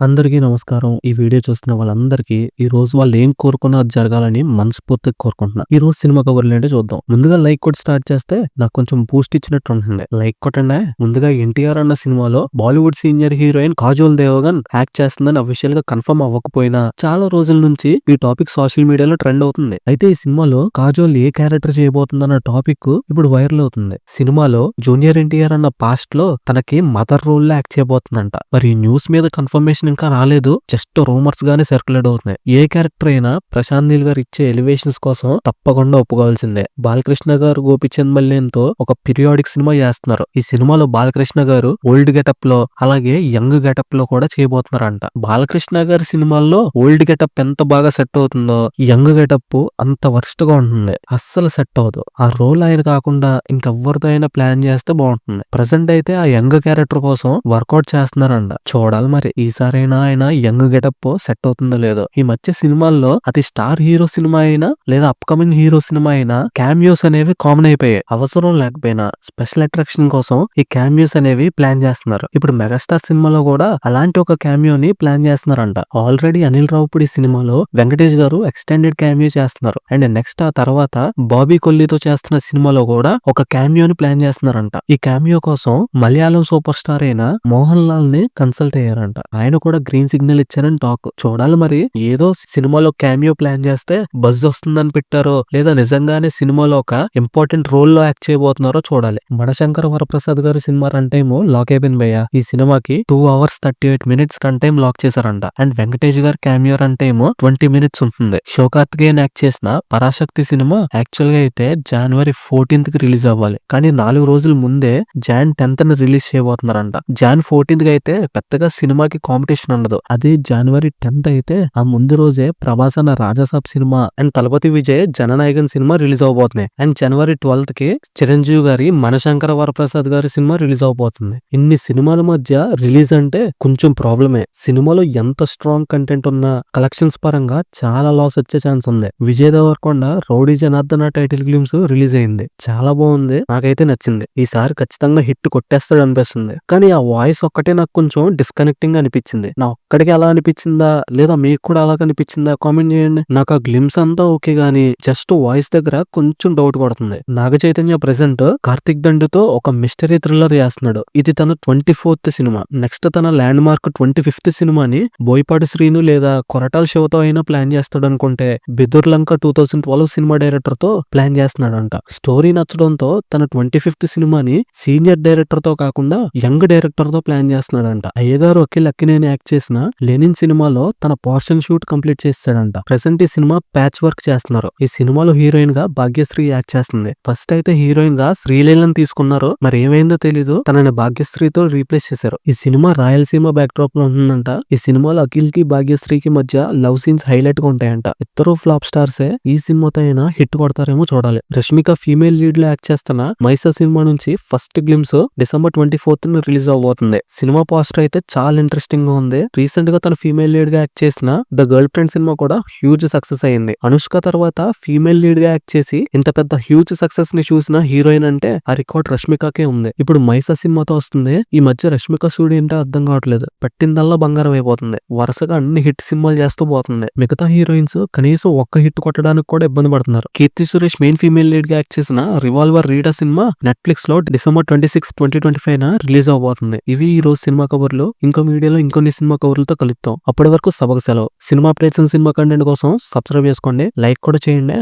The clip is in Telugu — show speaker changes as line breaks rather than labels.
అందరికీ నమస్కారం. ఈ వీడియో చూస్తున్న వాళ్ళందరికీ ఈ రోజు వాళ్ళు ఏం కోరుకున్నా అది జరగాలని మనస్ఫూర్తిగా కోరుకుంటున్నా. ఈ రోజు సినిమా కబుర్లు ఏంటో చూద్దాం. ముందుగా లైక్ కొట్టి స్టార్ట్ చేస్తే నాకు కొంచెం బూస్ట్ ఇచ్చినట్టు ఉంటుంది. లైక్ కొట్టండి. ముందుగా ఎన్టీఆర్ అన్న సినిమాలో Bollywood senior heroine Kajol Devgan act చేస్తుందని అఫీషియల్ గా కన్ఫర్మ్ అవ్వకపోయినా చాలా రోజుల నుంచి ఈ టాపిక్ సోషల్ మీడియాలో ట్రెండ్ అవుతుంది. అయితే ఈ సినిమాలో కాజోల్ ఏ క్యారెక్టర్ చేయబోతుందన్న టాపిక్ ఇప్పుడు వైరల్ అవుతుంది. సినిమాలో జూనియర్ ఎన్టీఆర్ అన్న పాస్ట్ లో తనకి మదర్ రోల్ లో యాక్ట్ చేయబోతుందంట. మరి ఈ న్యూస్ మీద కన్ఫర్మేషన్ ఇంకా రాలేదు. జస్ట్ రూమర్స్ గానే సర్క్యులేట్ అవుతున్నాయి. ఏ క్యారెక్టర్ అయినా ప్రశాంత్ నీల్ గారు ఇచ్చే ఎలివేషన్స్ కోసం తప్పకుండా ఒప్పుకోవాల్సిందే. బాలకృష్ణ గారు గోపిచంద్ మల్లేన్తో ఒక పీరియాడిక్ సినిమా చేస్తున్నారు. ఈ సినిమాలో బాలకృష్ణ గారు ఓల్డ్ గెటప్ లో అలాగే యంగ్ గెటప్ లో కూడా చేయబోతున్నారంట. బాలకృష్ణ గారి సినిమాల్లో ఓల్డ్ గెటప్ ఎంత బాగా సెట్ అవుతుందో యంగ్ గెటప్ అంత వర్స్ట్ గా ఉంటుంది. అస్సలు సెట్ అవ్వదు. ఆ రోల్ ఆయన కాకుండా ఇంకెవ్వరితో అయినా ప్లాన్ చేస్తే బాగుంటుంది. ప్రెసెంట్ అయితే ఆ యంగ్ క్యారెక్టర్ కోసం వర్కౌట్ చేస్తున్నారంట. చూడాలి మరి ఈసారైనా ఆయన యంగ్ గెటప్ సెట్ అవుతుందో లేదో. ఈ మధ్య సినిమాల్లో అది స్టార్ హీరో సినిమా అయినా లేదా అప్కమింగ్ హీరో సినిమా అయినా క్యామియోస్ అనేవి కామన్ అయిపోయాయి. అవసరం లేకపోయినా స్పెషల్ అట్రాక్షన్ కోసం ఈ క్యామియోస్ అనేవి ప్లాన్ చేస్తున్నారు. ఇప్పుడు మెగాస్టార్ సినిమాలో కూడా అలాంటి ఒక క్యామియోని ప్లాన్ చేస్తున్నారంట. ఆల్రెడీ అనిల్ రావుపూడి సినిమాలో వెంకటేష్ గారు ఎక్స్టెండెడ్ క్యామియో చేస్తున్నారు. అండ్ నెక్స్ట్ ఆ తర్వాత బాబీ కొల్లీతో చేస్తున్న సినిమాలో కూడా ఒక క్యామియోని ప్లాన్ చేస్తున్నారంట. ఈ క్యామియో కోసం మలయాళం సూపర్ స్టార్ అయిన మోహన్ లాల్ ని కన్సల్ట్ అయ్యారంట. ఆయన కూడా గ్రీన్ సిగ్నల్ ఇచ్చారని టాక్. చూడాలి మరి ఏదో సినిమాలో క్యామియో ప్లాన్ చేస్తే బజ్ వస్తుందని పెట్టారో లేదా నిజంగానే సినిమాలో ఒక ఇంపార్టెంట్ రోల్ లో యాక్ట్ చేయబోతున్నారో చూడాలి. మనశంకర వరప్రసాద్ గారి సినిమా రన్ టైమ్ లాక్ అయిపోయింది భయ్య. ఈ సినిమాకి 2 hours 38 minutes run time lock చేశారంట. అండ్ వెంకటేష్ గారి క్యామియో రన్ టైమ్ 20 minutes ఉంటుంది. శివకార్తికేయన్ యాక్ట్ చేసిన పరాశక్తి సినిమా యాక్చువల్ గా అయితే January 14th కి రిలీజ్ అవ్వాలి. కానీ 4 రోజుల ముందే Jan 10th release చేయబోతున్నారంట. Jan 14th కి అయితే పెద్దగా సినిమాకి కాంపిటీషన్ ఉండదు. అదే January 10th అయితే ఆ ముందు రోజే ప్రభాస్ అన్న Rajasaab cinema and Thalapathy Vijay Jananayagan cinema release అవబోతున్నాయి. అండ్ January 12th కి చిరంజీవి గారి మనశంకర వరప్రసాద్ గారి సినిమా రిలీజ్ అవబోతుంది. ఇన్ని సినిమాల మధ్య రిలీజ్ అంటే కొంచెం ప్రాబ్లమే. సినిమాలో ఎంత స్ట్రాంగ్ కంటెంట్ ఉన్నా కలెక్షన్స్ పరంగా చాలా లాస్ వచ్చే ఛాన్స్ ఉంది. Vijay Deverakonda rowdy Janardhana title glimpse release అయింది. చాలా బాగుంది. నాకైతే నచ్చింది. ఈసారి ఖచ్చితంగా హిట్ కొట్టేస్తాడు అనిపిస్తుంది. కానీ ఆ వాయిస్ ఒక్కటే నాకు కొంచెం డిస్కనెక్టింగ్ అనిపించింది. నా ఒక్కడికి అలా అనిపించిందా లేదా మీకు కూడా అలా అనిపించిందా కామెంట్ చేయండి. నాకు ఆ గ్లిమ్స్ అంతా ఓకే గానీ జస్ట్ వాయిస్ దగ్గర కొంచెం డౌట్ కొడుతుంది. నాగ చైతన్య ప్రెసెంట్ కార్తిక్ దండుతో ఒక మిస్టరీ థ్రిల్లర్ చేస్తున్నాడు. ఇది తన 24th సినిమా. నెక్స్ట్ తన ల్యాండ్ మార్క్ 25th సినిమాని బోయపాటి శ్రీను లేదా కొరటాల శివతో అయినా ప్లాన్ చేస్తాడు అనుకుంటే బిదుర్లంక 2012 సినిమా డైరెక్టర్ తో ప్లాన్ చేస్తున్నాడంట. స్టోరీ నచ్చడంతో తన 25th సినిమాని సీనియర్ డైరెక్టర్ తో కాకుండా యంగ్ డైరెక్టర్ తో ప్లాన్ చేస్తున్నాడంట. అయ్యగారు ఒకే లక్కినేని యాక్ట్ చేసిన లెనిన్ సినిమాలో తన పోర్షన్ షూట్ కంప్లీట్ చేస్తాడంట. ప్రెసెంట్ ఈ సినిమా ప్యాచ్ వర్క్ చేస్తున్నారు. ఈ సినిమాలో హీరోయిన్ గా భాగ్యశ్రీ యాక్ట్ చేస్తుంది. ఫస్ట్ అయితే హీరోయిన్ గా శ్రీలీలను తీసుకున్నారు. మరి ఏమైందో తెలీదు, తనని భాగ్యశ్రీతో రీప్లేస్ చేశారు. ఈ సినిమా రాయలసీమ బ్యాక్ డ్రాప్ లో ఉంటుందంట. ఈ సినిమాలో అఖిల్ కి భాగ్యశ్రీకి మధ్య లవ్ సీన్స్ హైలైట్ గా ఉంటాయంట. ఇద్దరు ఫ్లాప్ స్టార్సే. ఈ సినిమాతో అయినా హిట్ కొడతారేమో చూడాలి. రష్మిక ఫీమేల్ లీడ్ లో యాక్ట్ చేస్తున్న మైసా సినిమా నుంచి ఫస్ట్ గ్లిమ్స్ December 24th రిలీజ్ అవబోతుంది. సినిమా పోస్టర్ అయితే చాలా ఇంట్రెస్టింగ్ గా ఉంది. రీసెంట్ గా తన ఫీమేల్ లీడ్ గా యాక్ట్ చేసిన ద గర్ల్ ఫ్రెండ్ సినిమా కూడా హ్యూజ్ సక్సెస్ అయింది. అనుష్క తర్వాత ఫీమేల్ లీడ్ గా యాక్ట్ చేసి ఇంత పెద్ద హ్యూజ్ సక్సెస్ ని చూసిన హీరోయిన్ అంటే ఆ రికార్డ్ రష్మికకే ఉంది. ఇప్పుడు మైసా సినిమాతో వస్తుంది. ఈ మధ్య రష్మిక స్టూడియో ఏంటో అర్థం కావట్లేదు. పట్టిందల్లా బంగారం అయిపోతుంది. వరుసగా అన్ని హిట్ సినిమాలు చేస్తూ పోతుంది. మిగతా హీరోయిన్స్ కనీసం ఒక్క హిట్ కొట్టడానికి కూడా ఇబ్బంది పడుతున్నారు. Keerthy Suresh main female lead గా యాక్ట్ చేసిన రివాల్వర్ రీడా సినిమా నెట్ఫ్లిక్స్ లో December 26, 2025 రిలీజ్ అవబోతుంది. ఇవి ఈ రోజు సినిమా కవర్లు. ఇంకో వీడియోలో ఇంకొన్ని సినిమా కవర్లతో కలుద్దాం. అప్పటి వరకు సభకు సెలవు. Cinema updates and cinema content కోసం సబ్స్క్రైబ్ చేసుకోండి. లైక్ కూడా చేయండి.